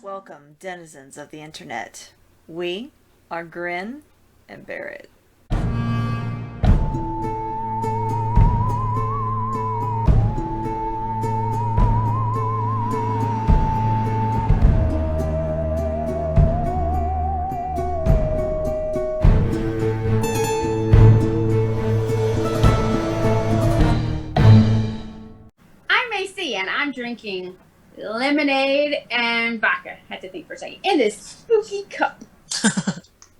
Welcome, denizens of the internet. We are Grin and Barrett. I'm Macy, and I'm drinking lemonade and vodka. Had to think for a second. In this spooky cup.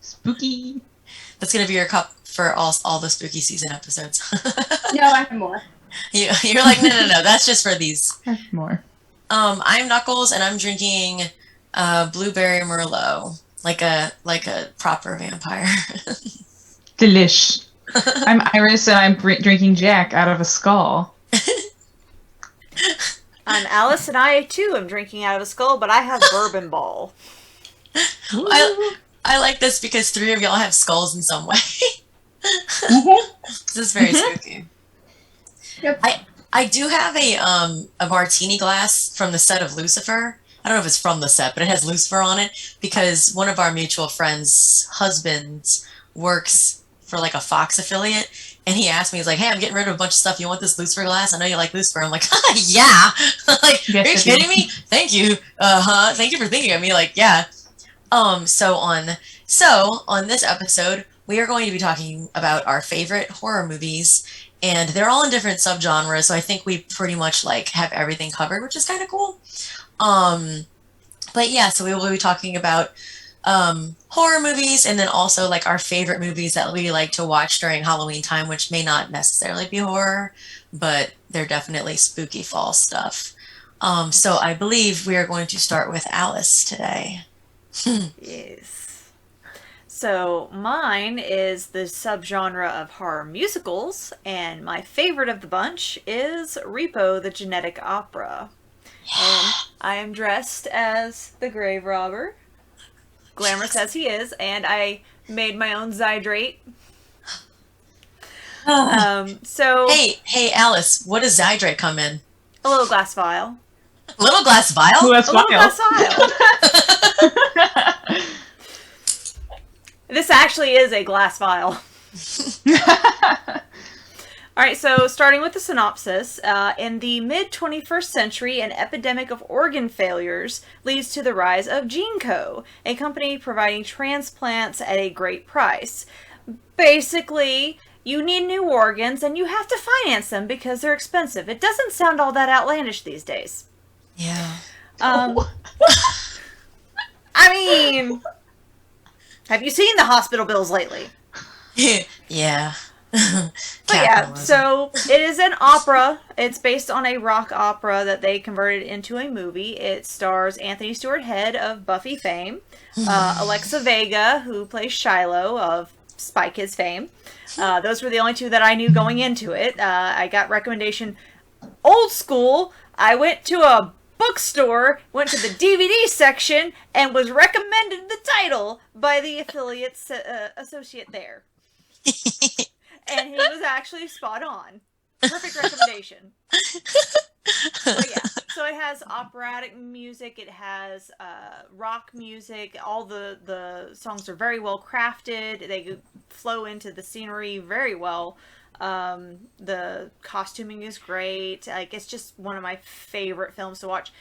Spooky. That's going to be your cup for all the spooky season episodes. No, I have more. You're like, no. That's just for these. I have more. I'm Knuckles, and I'm drinking blueberry Merlot, like a proper vampire. Delish. I'm Iris, and I'm drinking Jack out of a skull. I'm Alice, and I too am drinking out of a skull, but I have bourbon ball. I like this because three of y'all have skulls in some way. This is very spooky. Yep. I do have a martini glass from the set of Lucifer. I don't know if it's from the set, but it has Lucifer on it because one of our mutual friends' husbands works for like a Fox affiliate. And he asked me, he's like, hey, I'm getting rid of a bunch of stuff. You want this Lucifer glass? I know you like Lucifer. I'm like, yeah. Like, Yes, are you kidding me? Thank you. Thank you for thinking of me. Like, yeah. So on this episode, we are going to be talking about our favorite horror movies. And they're all in different subgenres. So I think we pretty much like have everything covered, which is kind of cool. But yeah, so we will be talking about horror movies, and then also like our favorite movies that we like to watch during Halloween time, which may not necessarily be horror, but they're definitely spooky fall stuff. So I believe we are going to start with Alice today. Yes. So mine is the subgenre of horror musicals, and my favorite of the bunch is Repo, the Genetic Opera. And I am dressed as the grave robber, glamorous as he is, and I made my own Zydrate. So Hey, Alice, what does Zydrate come in? a little glass vial. Little glass vial? Who has A little glass vial. This actually is a glass vial. Alright, so starting with the synopsis, in the mid-21st century, an epidemic of organ failures leads to the rise of GeneCo, a company providing transplants at a great price. Basically, you need new organs and you have to finance them because they're expensive. It doesn't sound all that outlandish these days. Yeah. I mean, have you seen the hospital bills lately? Yeah. But yeah, so it is an opera. It's based on a rock opera that they converted into a movie. It stars Anthony Stewart Head of Buffy fame, Alexa Vega, who plays Shiloh of Spy Kids fame. Those were the only two that I knew going into it. I got recommendation old school. I went to a bookstore, went to the DVD section, and was recommended the title by the affiliate associate there. And he was actually spot on. Perfect recommendation. But yeah, so it has operatic music, it has rock music, all the songs are very well crafted, they flow into the scenery very well. The costuming is great, like it's just one of my favorite films to watch.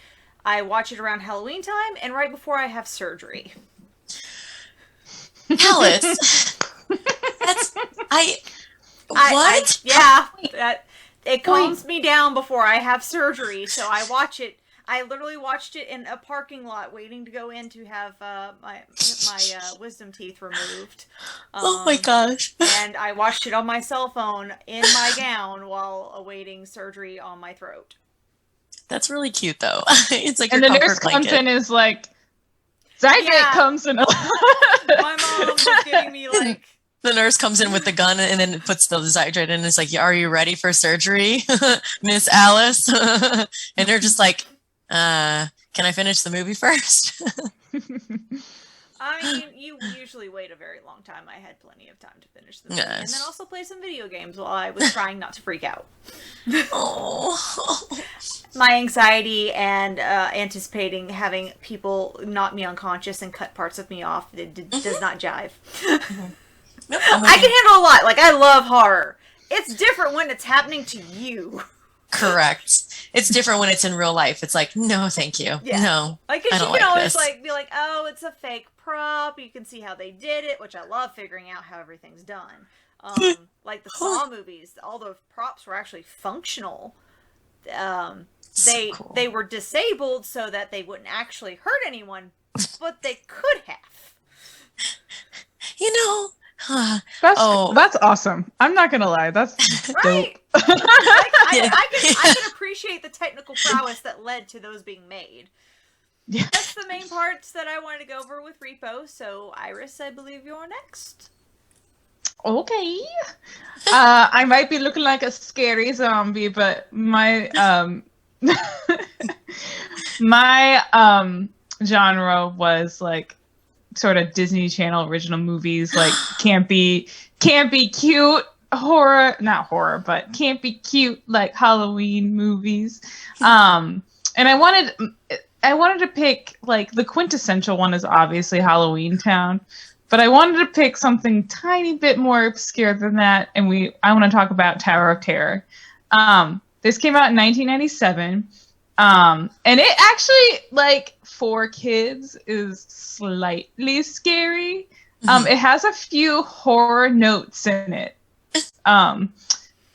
I watch it around Halloween time and right before I have surgery. Alice, It calms me down before I have surgery, so I watch it. I literally watched it in a parking lot waiting to go in to have my wisdom teeth removed. Oh my gosh. And I watched it on my cell phone in my gown while awaiting surgery on my throat. That's really cute, though. It's like And your the comfort nurse comes blanket. in and is like, Zydrate comes in. My mom was giving me like... The nurse comes in with the gun and then puts the Zydrate in and is like, are you ready for surgery, Miss Alice? And they're just like, can I finish the movie first? I mean, you usually wait a very long time. I had plenty of time to finish the movie. Yes. And then also play some video games while I was trying not to freak out. Oh. My anxiety and anticipating having people knock me unconscious and cut parts of me off does not jive. Nope, I can handle a lot. Like, I love horror. It's different when it's happening to you. Correct. It's different when it's in real life. It's like, no, thank you. Yeah. No, Like, cause I you don't can like always this. be like, oh, it's a fake prop. You can see how they did it, which I love figuring out how everything's done. Like the Saw movies, all those props were actually functional. Cool. They were disabled so that they wouldn't actually hurt anyone, but they could have. You know. That's awesome. I'm not gonna lie. That's Right. dope. I can appreciate the technical prowess that led to those being made. Yeah. That's the main parts that I wanted to go over with Repo. So, Iris, I believe you're next. Okay. I might be looking like a scary zombie, but my my genre was like sort of Disney Channel original movies, like campy cute not horror, but campy cute like Halloween movies. And I wanted to pick, like, the quintessential one is obviously Halloween Town, but I wanted to pick something tiny bit more obscure than that, and I want to talk about Tower of Terror. This came out in 1997, and it actually, like, for kids is slightly scary. It has a few horror notes in it.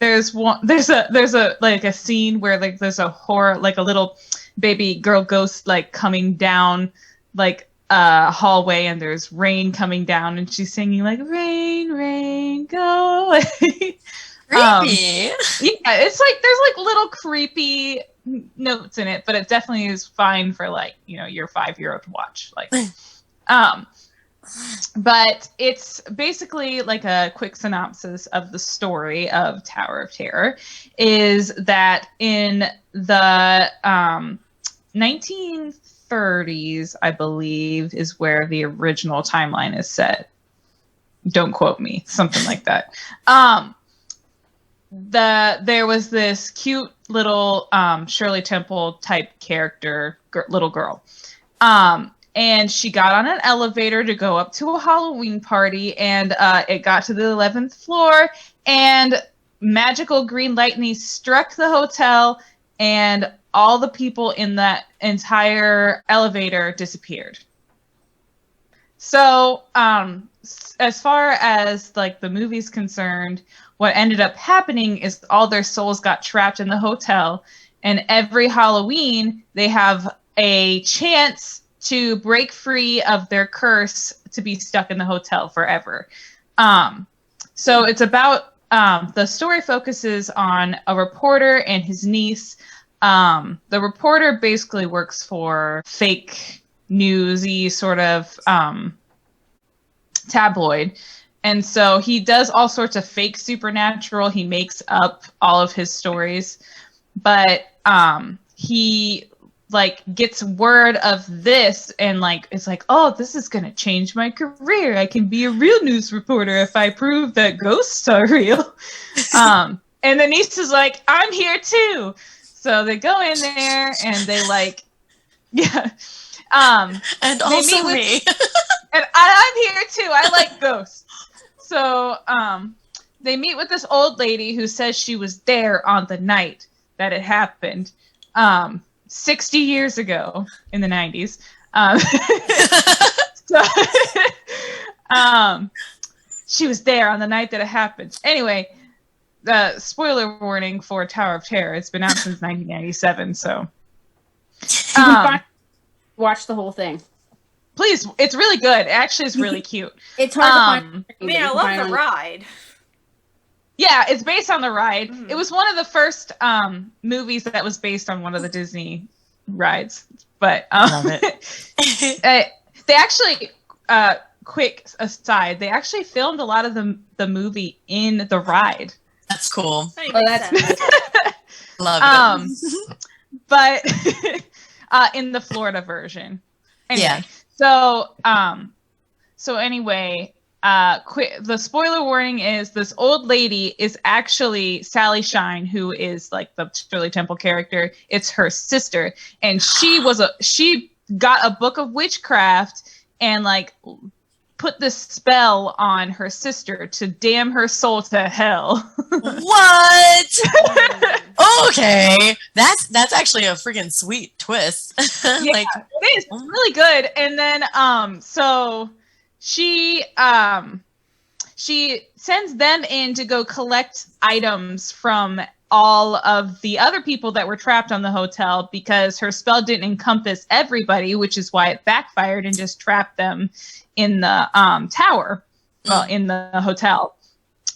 There's a scene where, like, there's a horror, like a little baby girl ghost, like, coming down like a hallway, and there's rain coming down, and she's singing like rain, rain, go away. Creepy. Yeah, it's like there's like little creepy notes in it, but it definitely is fine for, like, you know, your 5-year-old to watch. Like, but it's basically like a quick synopsis of the story of Tower of Terror. Is that in the 1930s, I believe, is where the original timeline is set. Don't quote me, something like that. There was this cute little Shirley Temple type character, little girl. And she got on an elevator to go up to a Halloween party, and it got to the 11th floor, and magical green lightning struck the hotel, and all the people in that entire elevator disappeared. So, as far as, like, the movie's concerned, what ended up happening is all their souls got trapped in the hotel, and every Halloween they have a chance to break free of their curse to be stuck in the hotel forever. So it's about, the story focuses on a reporter and his niece. The reporter basically works for fake newsy sort of tabloid. And so he does all sorts of fake supernatural. He makes up all of his stories. But he, like, gets word of this, and, like, it's like, oh, this is gonna change my career. I can be a real news reporter if I prove that ghosts are real. And the niece is like, I'm here too. So they go in there and they, like, yeah. And also me. And I'm here too. I like ghosts. So they meet with this old lady who says she was there on the night that it happened. 60 years ago in the 90s. She was there on the night that it happened. Anyway, the spoiler warning for Tower of Terror. It's been out since 1997, so. Watch the whole thing. Please, it's really good. It actually is really cute. It's hard to find. I mean, I love the ride. Yeah, it's based on the ride. Mm. It was one of the first movies that was based on one of the Disney rides. But Love it. they actually, quick aside, they actually filmed a lot of the movie in the ride. That's cool. That makes sense. Love it. But in the Florida version. Anyway, Yeah. so So anyway, the spoiler warning is this old lady is actually Sally Shine, who is like the Shirley Temple character. It's her sister, and she got a book of witchcraft and like put this spell on her sister to damn her soul to hell. What? Okay, that's actually a freaking sweet twist. Yeah, like, it is really good. And then so she sends them in to go collect items from all of the other people that were trapped on the hotel because her spell didn't encompass everybody, which is why it backfired and just trapped them in the tower, well, in the hotel.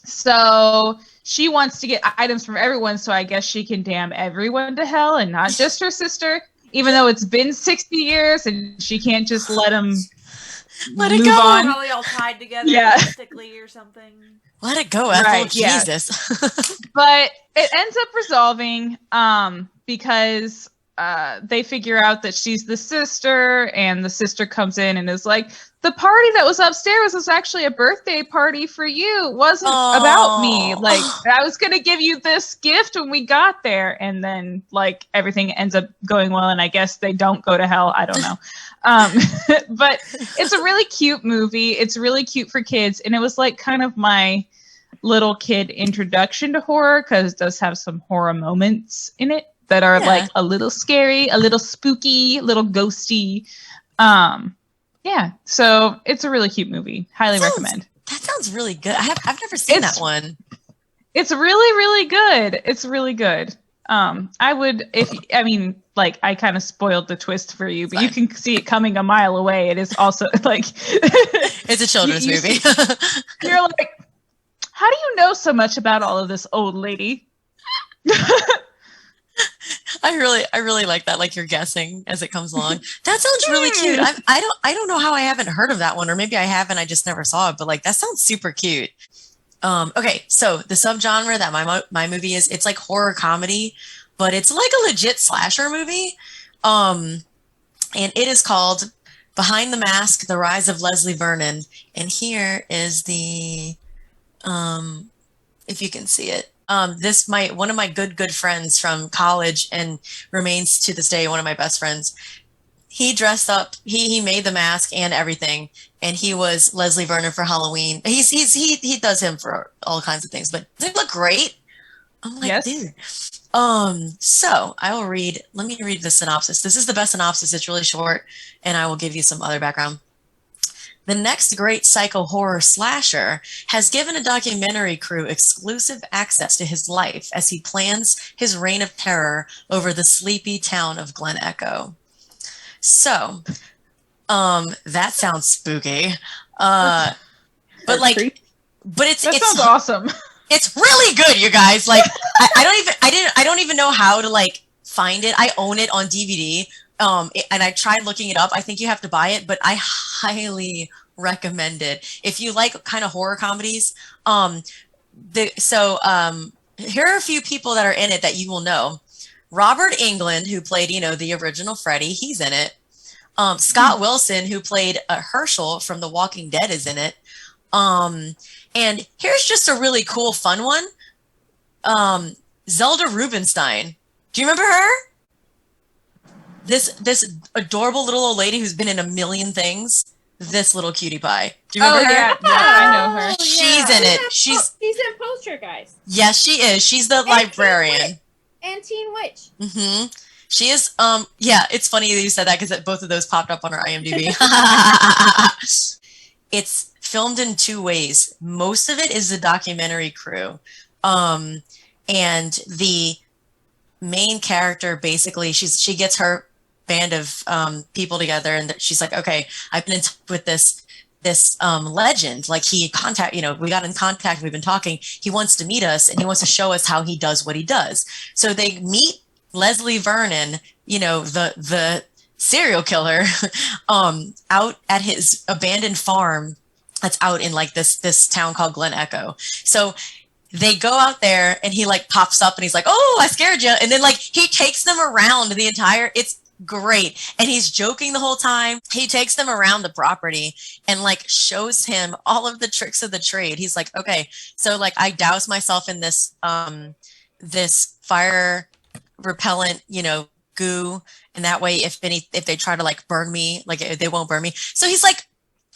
So she wants to get items from everyone, so I guess she can damn everyone to hell and not just her sister, even though it's been 60 years and she can't just let them let it move go. on. Probably all tied together mystically or something. Let it go, Ethel. Right, yeah. Jesus. But it ends up resolving because they figure out that she's the sister, and the sister comes in and is like, the party that was upstairs was actually a birthday party for you. It wasn't about me. Like, I was going to give you this gift when we got there. And then, like, everything ends up going well, and I guess they don't go to hell. I don't know. But it's a really cute movie. It's really cute for kids. And it was, like, kind of my little kid introduction to horror, because it does have some horror moments in it that are, like, a little scary, a little spooky, a little ghosty. Yeah, so it's a really cute movie. Highly recommend. That sounds really good. I've never seen that one. It's really, really good. It's really good. I would, I kind of spoiled the twist for you, but you can see it coming a mile away. It is also like it's a children's movie. You're like, how do you know so much about all of this, old lady? I really like that. Like, you're guessing as it comes along. That sounds really cute. I don't know how I haven't heard of that one, or maybe I haven't. I just never saw it. But like, that sounds super cute. Okay, so the subgenre that my movie is, it's like horror comedy, but it's like a legit slasher movie. And it is called Behind the Mask: The Rise of Leslie Vernon. And here is the, if you can see it. One of my good friends from college and remains to this day one of my best friends. He dressed up. He made the mask and everything, and he was Leslie Vernon for Halloween. He does him for all kinds of things, but they look great. I'm like, yes. Dude. So I will read. Let me read the synopsis. This is the best synopsis. It's really short, and I will give you some other background. The next great psycho horror slasher has given a documentary crew exclusive access to his life as he plans his reign of terror over the sleepy town of Glen Echo. So, that sounds spooky. But it's sounds awesome. It's really good, you guys. Like, I don't even know how to like find it. I own it on DVD. And I tried looking it up. I think you have to buy it, but I highly recommend it if you like kind of horror comedies. Here are a few people that are in it that you will know. Robert Englund, who played, the original Freddy, he's in it. Scott Wilson, who played Herschel from The Walking Dead, is in it. And here's just a really cool, fun one. Zelda Rubinstein. Do you remember her? This adorable little old lady who's been in a million things. This little cutie pie. Do you remember her? Yeah, I know her. She's in it. She's in Poltergeist. Yes, she is. She's the librarian. And Teen Witch. Mm-hmm. She is. Yeah, it's funny that you said that because both of those popped up on her IMDb. It's filmed in two ways. Most of it is the documentary crew, and the main character basically she gets her band of people together, and she's like, okay, I've been in touch with this legend. Like, we got in contact, we've been talking. He wants to meet us, and he wants to show us how he does what he does. So they meet Leslie Vernon, the serial killer, out at his abandoned farm that's out in like this town called Glen Echo. So they go out there, and he like pops up, and he's like, "Oh, I scared you," and then like he takes them around the entire. great. And he's joking the whole time. He takes them around the property and like shows him all of the tricks of the trade. He's like, okay, so like I douse myself in this this fire repellent, goo, and that way if they try to like burn me, like they won't burn me. So he's like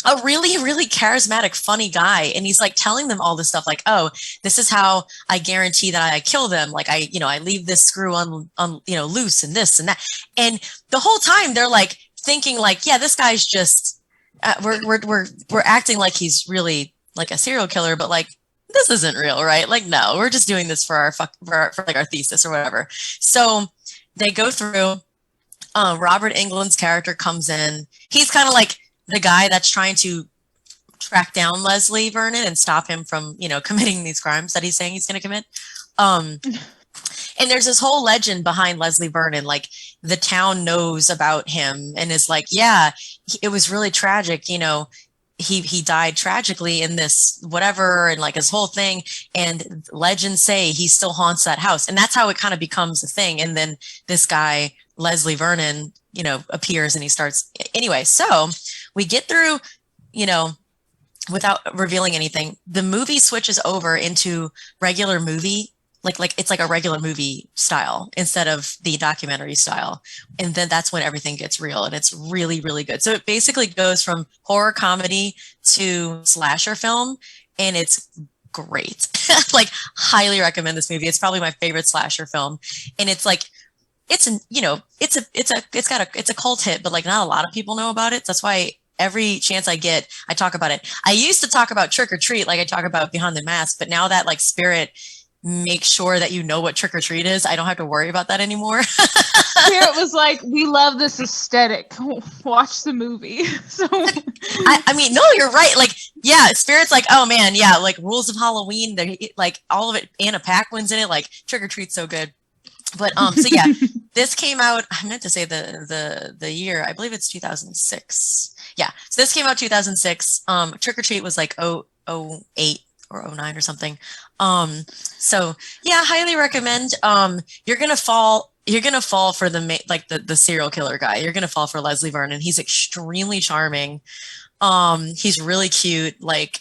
a really, really charismatic, funny guy. And he's like telling them all this stuff like, oh, this is how I guarantee that I kill them. Like I leave this screw on loose and this and that. And the whole time they're like thinking like, yeah, this guy's just, we're acting like he's really like a serial killer, but like, this isn't real, right? Like, no, we're just doing this for our thesis or whatever. So they go through, Robert Englund's character comes in. He's kind of like the guy that's trying to track down Leslie Vernon and stop him from, committing these crimes that he's saying he's going to commit. And there's this whole legend behind Leslie Vernon. Like the town knows about him and is like, yeah, it was really tragic. He died tragically in this whatever, and like his whole thing. And legends say he still haunts that house. And that's how it kind of becomes a thing. And then this guy, Leslie Vernon, appears and he starts anyway. So we get through, without revealing anything, the movie switches over into regular movie, like it's like a regular movie style instead of the documentary style. And then that's when everything gets real, and it's really, really good. So it basically goes from horror comedy to slasher film, and it's great. Like highly recommend this movie. It's probably my favorite slasher film. And it's like, it's a cult hit, but like not a lot of people know about it. So that's why every chance I get, I talk about it. I used to talk about Trick or Treat, like I talk about Behind the Mask, but now that like Spirit makes sure that you know what Trick or Treat is, I don't have to worry about that anymore. Spirit was like, we love this aesthetic. Watch the movie. So I mean, no, you're right. Like, yeah, Spirit's like, oh man, yeah, like Rules of Halloween, like all of it. Anna Paquin's in it. Like Trick or Treat's so good. But so yeah, this came out, I meant to say the year, I believe it's 2006. Yeah. So this came out 2006. Trick or Treat was like 08 or 09 or something. So yeah, highly recommend. You're gonna fall for the serial killer guy. You're gonna fall for Leslie Vernon. He's extremely charming. He's really cute. Like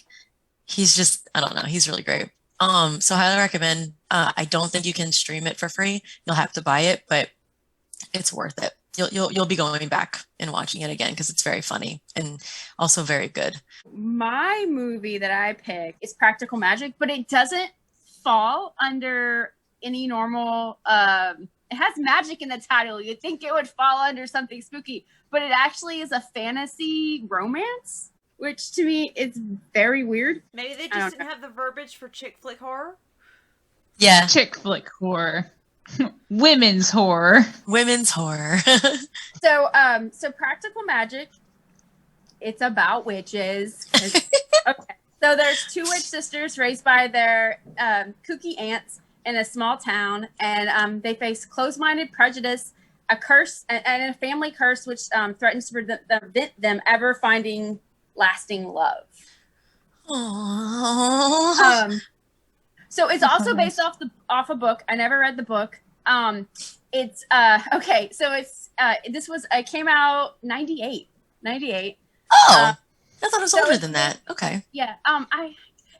he's just, I don't know, he's really great. So highly recommend. I don't think you can stream it for free. You'll have to buy it, but it's worth it. You'll be going back and watching it again because it's very funny and also very good. My movie that I picked is Practical Magic, but it doesn't fall under any normal. It has magic in the title. You'd think it would fall under something spooky, but it actually is a fantasy romance, which to me is very weird. Maybe they just didn't have the verbiage for chick flick horror. Yeah, chick flick horror. Women's horror. So Practical Magic, it's about witches. Okay. So there's two witch sisters raised by their kooky aunts in a small town, and they face closed-minded prejudice, a curse, and a family curse which threatens to prevent them ever finding lasting love. Aww. So it's also based off a book. I never read the book. It's okay. So it's it came out 98. Oh, I thought it was older than that. Okay. Yeah.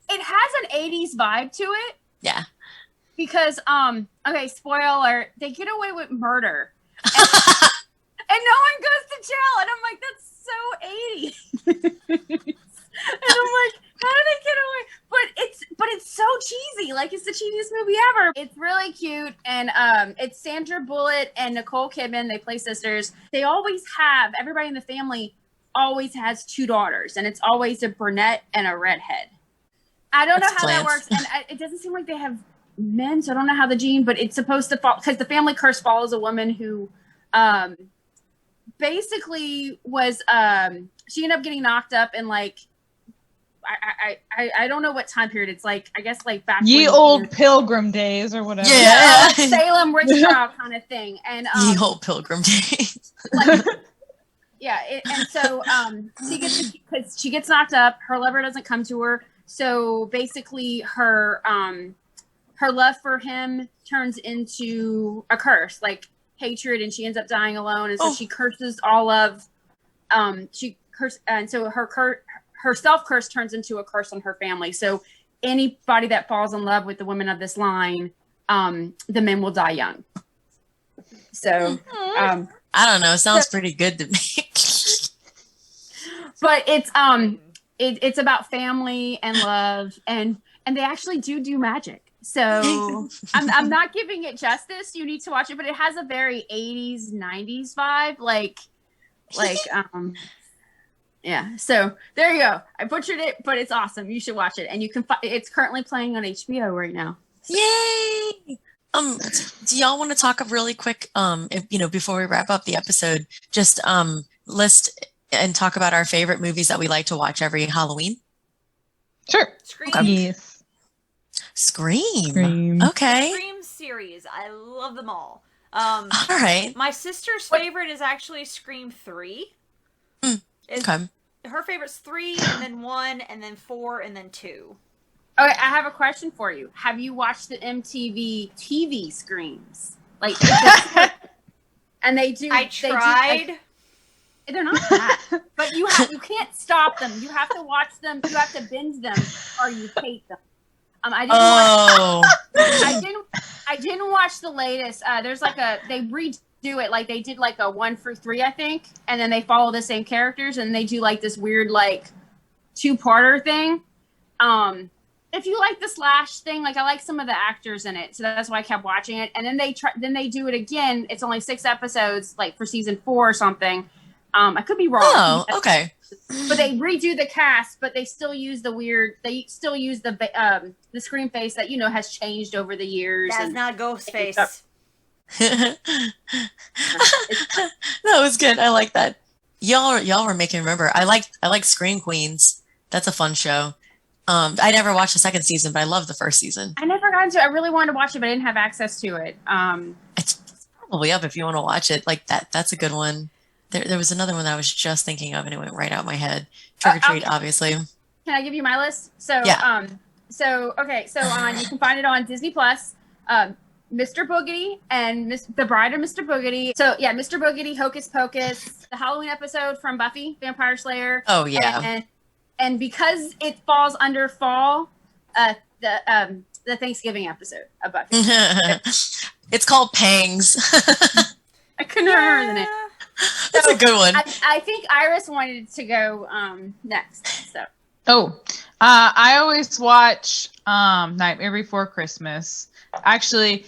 It has an 80s vibe to it. Yeah. Because okay, spoiler alert, they get away with murder. And no one goes to jail, and I'm like, that's so 80s. And I'm like, how did they get away? But it's so cheesy. Like it's the cheesiest movie ever. It's really cute, and it's Sandra Bullock and Nicole Kidman. They play sisters. They always have, everybody in the family always has two daughters, and it's always a brunette and a redhead. I don't know how that works, and it doesn't seem like they have men, so I don't know how the gene, but it's supposed to fall because the family curse follows a woman who basically was she ended up getting knocked up in like I don't know what time period it's like. I guess like back ye old pilgrim days or whatever. Yeah, like Salem witch trial kind of thing. And ye old pilgrim days. Like, yeah, and so she gets knocked up. Her lover doesn't come to her. So basically, her love for him turns into a curse. Like hatred, and she ends up dying alone, and so she curses all of and so her self curse turns into a curse on her family. So anybody that falls in love with the women of this line, the men will die young. So I don't know. It sounds pretty good to me. But it's about family and love, and they actually do magic. So I'm not giving it justice. You need to watch it, but it has a very 80s, 90s vibe. Yeah. So there you go. I butchered it, but it's awesome. You should watch it, and you can. It's currently playing on HBO right now. Yay! Do y'all want to talk really quick? Before we wrap up the episode, just list and talk about our favorite movies that we like to watch every Halloween. Sure. Scream. Okay. Yes. Scream. Okay. Scream series. I love them all. All right. My sister's favorite is actually Scream 3. Okay. Her favorite's 3, and then 1, and then 4, and then 2. Okay, I have a question for you. Have you watched the MTV TV Screams? And they do. I tried. They're not that, but you can't stop them. You have to watch them. You have to binge them, or you hate them. I didn't watch the latest. There's they redo it, like they did like a 1 through 3, I think, and then they follow the same characters, and they do like this weird like 2-parter thing. If you like the slash thing, like I like some of the actors in it, so that's why I kept watching it. And then they do it again. It's only 6 episodes, like for season 4 or something. I could be wrong. Oh, okay. But they redo the cast, but they still use the Scream face that has changed over the years. That's not Ghostface. That was good. I like that. Y'all were making me remember. I like Scream Queens. That's a fun show. I never watched the 2nd season, but I love the 1st season. I never got into it. I really wanted to watch it, but I didn't have access to it. It's probably up if you want to watch it. Like that. That's a good one. There was another one that I was just thinking of, and it went right out my head. Trick or Treat, obviously. Can I give you my list? So yeah. You can find it on Disney Plus. Mr. Boogedy and The Bride of Mr. Boogedy. So yeah, Mr. Boogedy, Hocus Pocus, the Halloween episode from Buffy Vampire Slayer. Oh yeah. And because it falls under fall, the Thanksgiving episode of Buffy. It's called Pangs. I couldn't remember the name. That's a good one. I think Iris wanted to go next. So. I always watch Nightmare Before Christmas. Actually,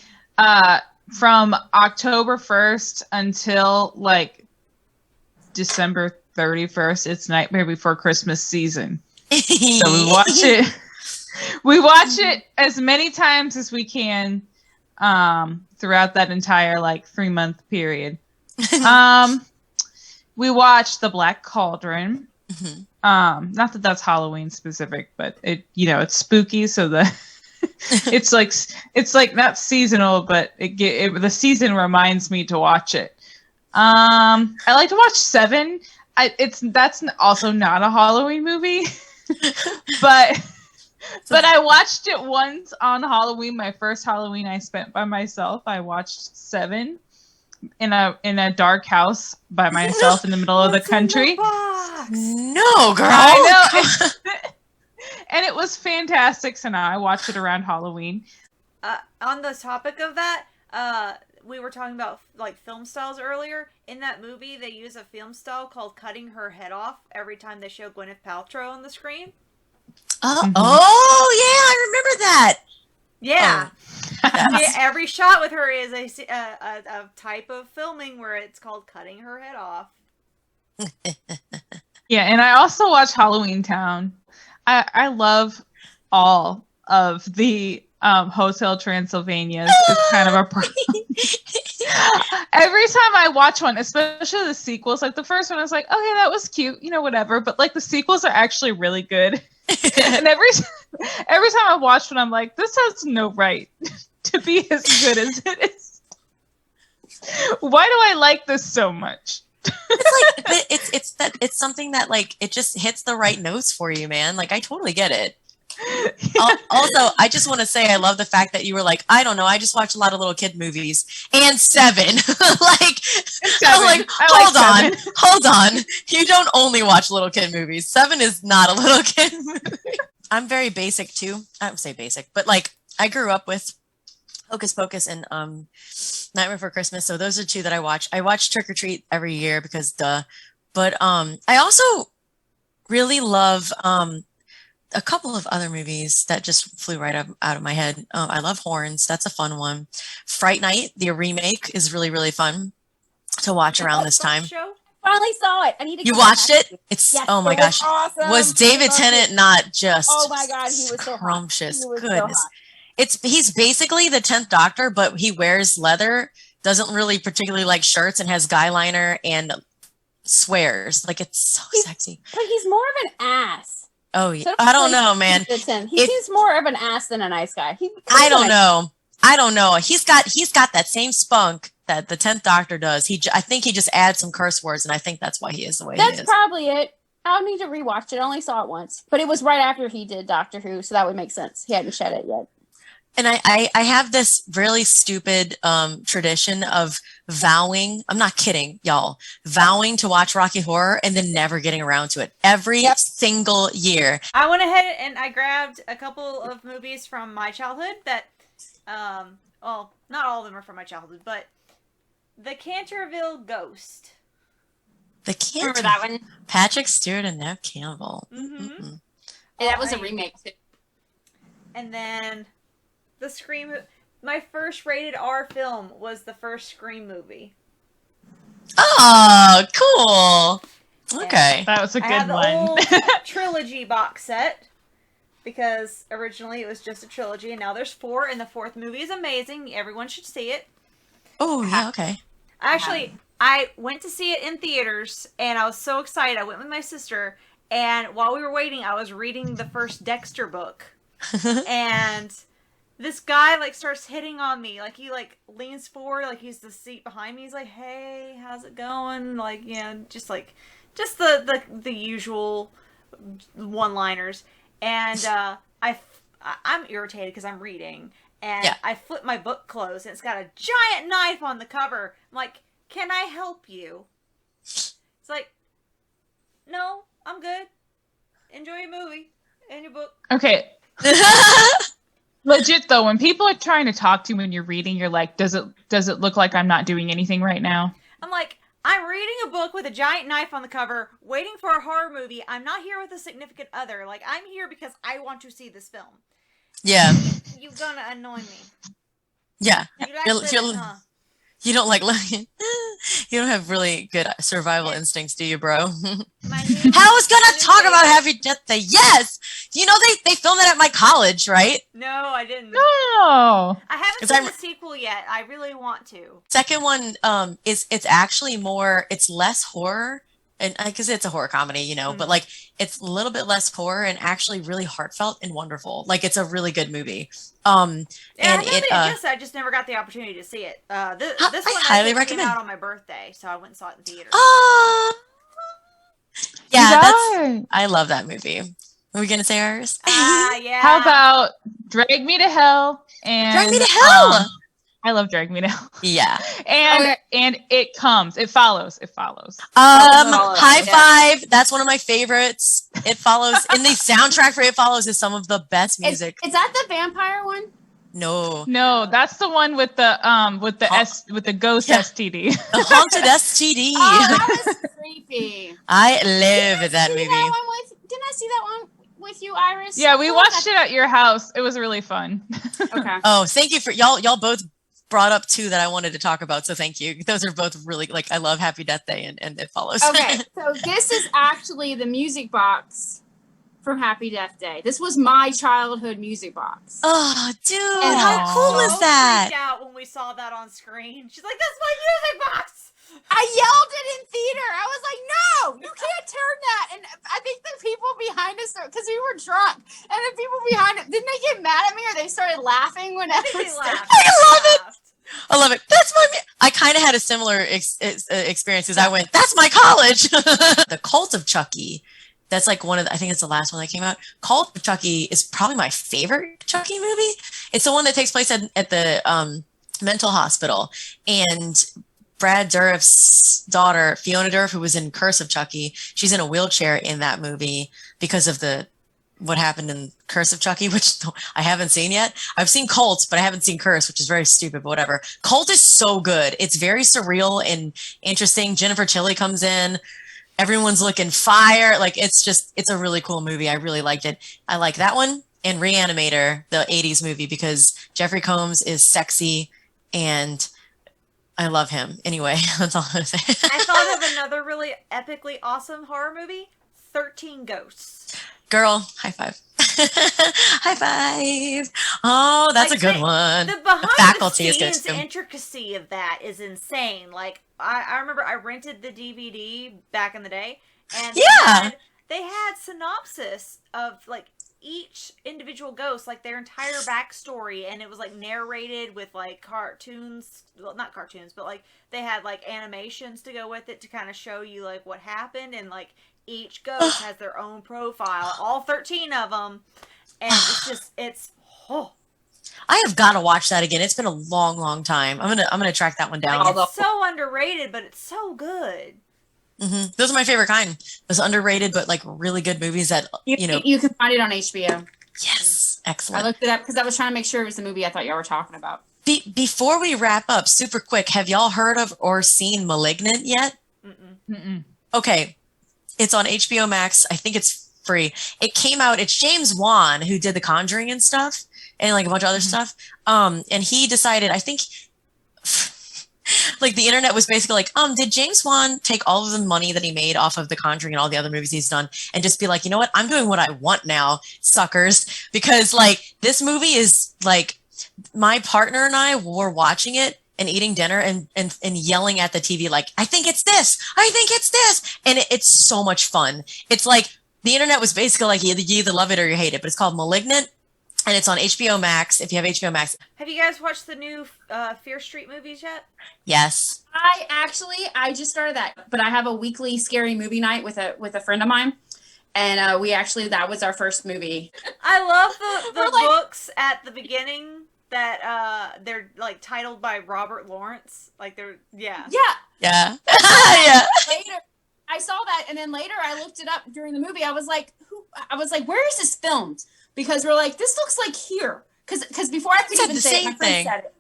from October 1st until like December 31st, it's Nightmare Before Christmas season. So we watch it. We watch it as many times as we can throughout that entire 3-month period. We watched The Black Cauldron. Mm-hmm. Not that that's Halloween specific, but it's spooky, so it's like not seasonal, but the season reminds me to watch it. I like to watch Seven. That's also not a Halloween movie, but I watched it once on Halloween. My first Halloween I spent by myself. I watched Seven in a dark house by myself in the middle of the country. No, girl. I know. And it was fantastic. So now I watch it around Halloween. On the topic of that, we were talking about film styles earlier. In that movie, they use a film style called cutting her head off every time they show Gwyneth Paltrow on the screen. Oh, yeah, I remember that. Yeah. Yes. Every shot with her is a type of filming where it's called cutting her head off. Yeah, and I also watch Halloween Town. I love all of the Hotel Transylvanias. It's kind of a problem. Every time I watch one, especially the sequels, the first one is okay, that was cute, whatever. But the sequels are actually really good. And every time I watch one, I'm like, this has no right to be as good as it is. Why do I like this so much? It's something that it just hits the right notes for you, man. I totally get it. Also, I just want to say I love the fact that you were like, I don't know, I just watch a lot of little kid movies and Seven. like, Seven. like, hold on. You don't only watch little kid movies. Seven is not a little kid movie. I'm very basic too. I would say basic, but like I grew up with Hocus Pocus and Nightmare Before Christmas. So those are two that I watch. I watch Trick or Treat every year because duh. But I also really love a couple of other movies that just flew right out of my head. I love Horns. That's a fun one. Fright Night, the remake, is really, really fun to watch around this time. Show? Finally saw it. I need to. You watched it? It's yes, oh my gosh! Awesome. Was David Tennant not just? Oh my god, he was scrumptious. So hot. Goodness, he's basically the 10th Doctor, but he wears leather, doesn't really particularly like shirts, and has guy liner and swears. Like it's so sexy. But he's more of an ass. Oh yeah, I don't know, man. He seems more of an ass than a nice guy. I don't know. He's got that same spunk that the 10th Doctor does. I think he just adds some curse words, and I think that's why he is the way he is. That's probably it. I'll need to rewatch it. I only saw it once, but it was right after he did Doctor Who, so that would make sense. He hadn't shed it yet. And I have this really stupid tradition of vowing. I'm not kidding, y'all. Vowing to watch Rocky Horror and then never getting around to it every single year. I went ahead and I grabbed a couple of movies from my childhood that, well, not all of them are from my childhood, but The Canterville Ghost. Remember that one? Patrick Stewart and Neve Campbell. Mm-hmm. Yeah, that was a remake too. And then the Scream. My first rated R film was the first Scream movie. Oh, cool. Okay. That was a good I have one. the old trilogy box set because originally it was just a trilogy, and now there's 4, and the 4th movie is amazing. Everyone should see it. Oh, yeah, okay. Actually, I went to see it in theaters, and I was so excited. I went with my sister, and while we were waiting, I was reading the first Dexter book. And this guy, like, starts hitting on me. Like, he, like, leans forward, like, he's the seat behind me. He's like, hey, how's it going? Like, you know, just the usual one-liners. And I'm irritated because I'm reading. And I flip my book closed, and it's got a giant knife on the cover. I'm like, can I help you? It's like, no, I'm good. Enjoy your movie and your book. Okay. Legit though, when people are trying to talk to you when you're reading, you're like, does it look like I'm not doing anything right now? I'm like, I'm reading a book with a giant knife on the cover, waiting for a horror movie. I'm not here with a significant other. Like, I'm here because I want to see this film. Yeah. You're gonna annoy me. Yeah. Huh? You don't like you don't have really good survival instincts, do you, bro? I was gonna talk about Happy Death Day. Yes! You know they filmed that at my college, right? No, I didn't. No. I haven't seen the sequel yet. I really want to. Second one it's actually it's less horror. And because it's a horror comedy, you know, but like it's a little bit less horror and actually really heartfelt and wonderful. Like it's a really good movie. And I just never got the opportunity to see it. This one I highly recommend. Came out on my birthday, so I went and saw it in the theater. Yeah, I love that movie. Are we gonna say ours? Yeah. How about Drag Me to Hell and Drag Me to Hell? I love Drag Me to Hell. Yeah. And it follows. High Five. That's one of my favorites. It Follows. And the soundtrack for It Follows is some of the best music. Is that the vampire one? No, that's the one with the ghost STD. The haunted STD. Oh, that was creepy. I live that movie. Didn't I see that one with you, Iris? Yeah, we watched it at your house. It was really fun. Okay. Oh, thank you for y'all both brought up 2 that I wanted to talk about, so thank you. Those are both really, like, I love Happy Death Day and It Follows. Okay, so this is actually the music box from Happy Death Day. This was my childhood music box. Oh, dude, how cool is that? Freaked out when we saw that on screen. She's like, "That's my music box." I yelled it in theater. I was like, "No, you can't turn that!" And I think the people behind us, because we were drunk, and the people behind it, didn't they get mad at me, or they started laughing whenever They laughed. I love it. That's my. I kind of had a similar experience as I went. That's my college. The Cult of Chucky That's like one of the, I think it's the last one that came out. Cult of Chucky is probably my favorite Chucky movie. It's the one that takes place at the mental hospital. And Brad Dourif's daughter, Fiona Dourif, who was in Curse of Chucky, she's in a wheelchair in that movie because of what happened in Curse of Chucky, which I haven't seen yet. I've seen Cult, but I haven't seen Curse, which is very stupid, but whatever. Cult is so good. It's very surreal and interesting. Jennifer Tilly comes in. Everyone's looking fire. Like, it's a really cool movie. I really liked it. I like that one and Reanimator, the 80s movie, because Jeffrey Combs is sexy and I love him. Anyway, that's all I'm going to say. I thought of another really epically awesome horror movie, 13 Ghosts. Girl, high five. High five. Oh, that's like, a good one. The behind the scenes intricacy of that is insane. Like, I remember I rented the DVD back in the day, and they had synopsis of like each individual ghost, like their entire backstory, and it was like narrated with like cartoons, well, not cartoons, but like they had like animations to go with it to kind of show you like what happened, and like each ghost has their own profile, all 13 of them, and it's I have got to watch that again. It's been a long time. I'm gonna track that one down. Like, it's so underrated, but it's so good. Mm-hmm. Those are my favorite kind. Those underrated but like really good movies that you know. You can find it on HBO. Yes, excellent. I looked it up because I was trying to make sure it was the movie I thought y'all were talking about. Before we wrap up, super quick, have y'all heard of or seen *Malignant* yet? Mm-mm. Okay, it's on HBO Max. I think it's free. It came out. It's James Wan who did The Conjuring and stuff, and like a bunch of other stuff. And he decided, I think. Like the internet was basically like, did James Wan take all of the money that he made off of The Conjuring and all the other movies he's done and just be like, you know what? I'm doing what I want now, suckers. Because like this movie is like, my partner and I were watching it and eating dinner and yelling at the TV like, I think it's this. I think it's this. And it's so much fun. It's like the internet was basically like, you either love it or you hate it. But it's called *Malignant*. And it's on HBO Max, if you have HBO Max. Have you guys watched the new Fear Street movies yet? Yes. I just started that, but I have a weekly scary movie night with a friend of mine. And that was our first movie. I love the books at the beginning that they're like titled by Robert Lawrence. Like they're, yeah. Yeah. Later, I saw that, and then later I looked it up during the movie. I was like, where is this filmed? Because we're like, this looks like here. Because before I could even say it, my friend said it.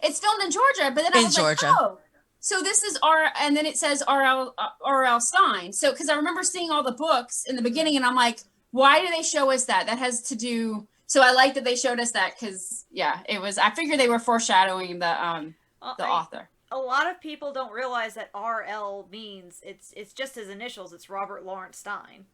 It's filmed in Georgia, but then I was like, oh, so this is and then it says R.L. Stein. So, because I remember seeing all the books in the beginning, and I'm like, why do they show us that? That has to do. So I like that they showed us that because, yeah, it was. I figured they were foreshadowing the author. A lot of people don't realize that R.L. means it's just his initials. It's Robert Lawrence Stein.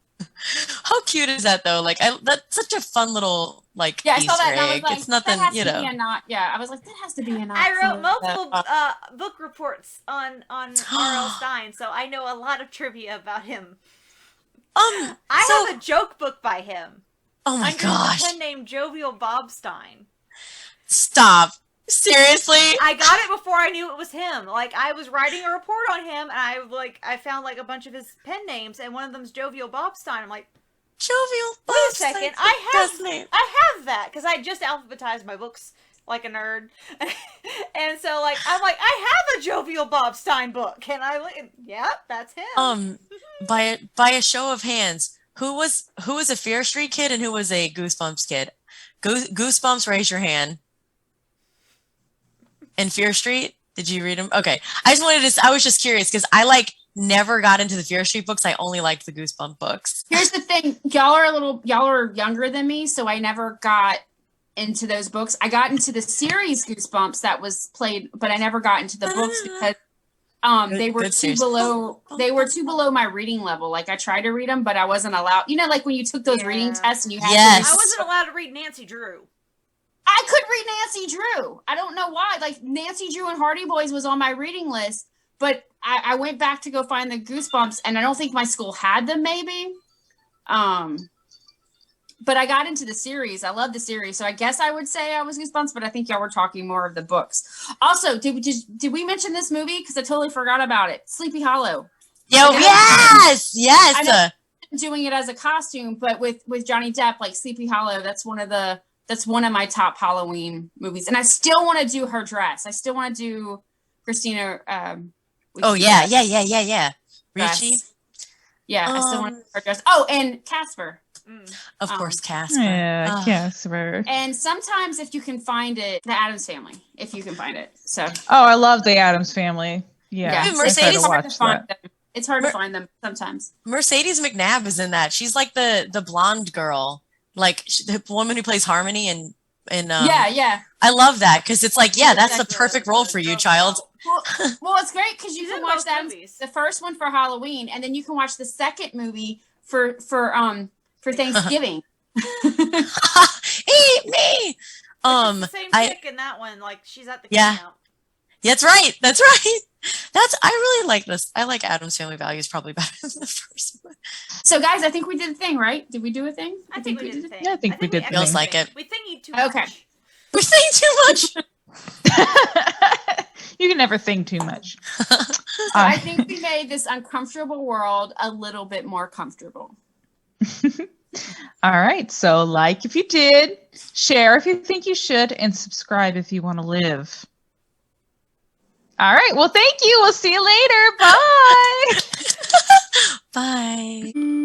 How cute is that though? Like, that's such a fun little like. Yeah, I saw that. And I was like, it's nothing, you know. I was like, that has to be a not. I wrote multiple book reports on R.L. Stein, so I know a lot of trivia about him. I have a joke book by him. Oh my gosh! Under a pen named Jovial Bob Stein. Stop. Seriously? I got it before I knew it was him. Like, I was writing a report on him, and I found like a bunch of his pen names, and one of them's Jovial Bob Stein. I'm like, Jovial Bob Stein. Wait a second, I have that because I just alphabetized my books like a nerd, and so like I'm like, I have a Jovial Bob Stein book, and that's him. By a show of hands, who was a Fear Street kid and who was a Goosebumps kid? Goosebumps, raise your hand. And Fear Street, did you read them? Okay, I was just curious because I like never got into the Fear Street books. I only liked the Goosebump books. Here's the thing, y'all are younger than me, so I never got into those books. I got into the series Goosebumps that was played, but I never got into the books because they were too below my reading level. Like I tried to read them, but I wasn't allowed. You know, like when you took those reading tests and you had I wasn't allowed to read Nancy Drew. I could read Nancy Drew. I don't know why. Like Nancy Drew and Hardy Boys was on my reading list, but I went back to go find the Goosebumps, and I don't think my school had them. Maybe, but I got into the series. I love the series, so I guess I would say I was Goosebumps. But I think y'all were talking more of the books. Also, did we mention this movie? Because I totally forgot about it. Sleepy Hollow. Yo, yes, yes. I know doing it as a costume, but with Johnny Depp, like Sleepy Hollow, that's one of my top Halloween movies, and I still want to do her dress. I still want to do Christina. Yeah. Ricci. Yeah, I still want her dress. Oh, and Casper. Of course, Casper. Yeah, Casper. And sometimes, if you can find it, the Addams Family, if you can find it. So. Oh, I love the Addams Family. Yeah, Mercedes. It's hard to find them sometimes. Mercedes McNabb is in that. She's like the blonde girl, like the woman who plays Harmony and yeah. I love that because it's like, yeah, that's the perfect role for you, child. Well, it's great because you can watch the first one for Halloween, and then you can watch the second movie for Thanksgiving. Eat me. It's the same chick in that one. Like she's at the camp. That's right. I really like this. I like Addams Family Values probably better than the first one. So, guys, I think we did a thing, right? Did we do a thing? I think we did a thing. Yeah, I think we did. Feels like it. We thingy too much. Okay. We think too much. You can never think too much. I think we made this uncomfortable world a little bit more comfortable. All right. So, like if you did, share if you think you should, and subscribe if you want to live. All right. Well, thank you. We'll see you later. Bye. Bye.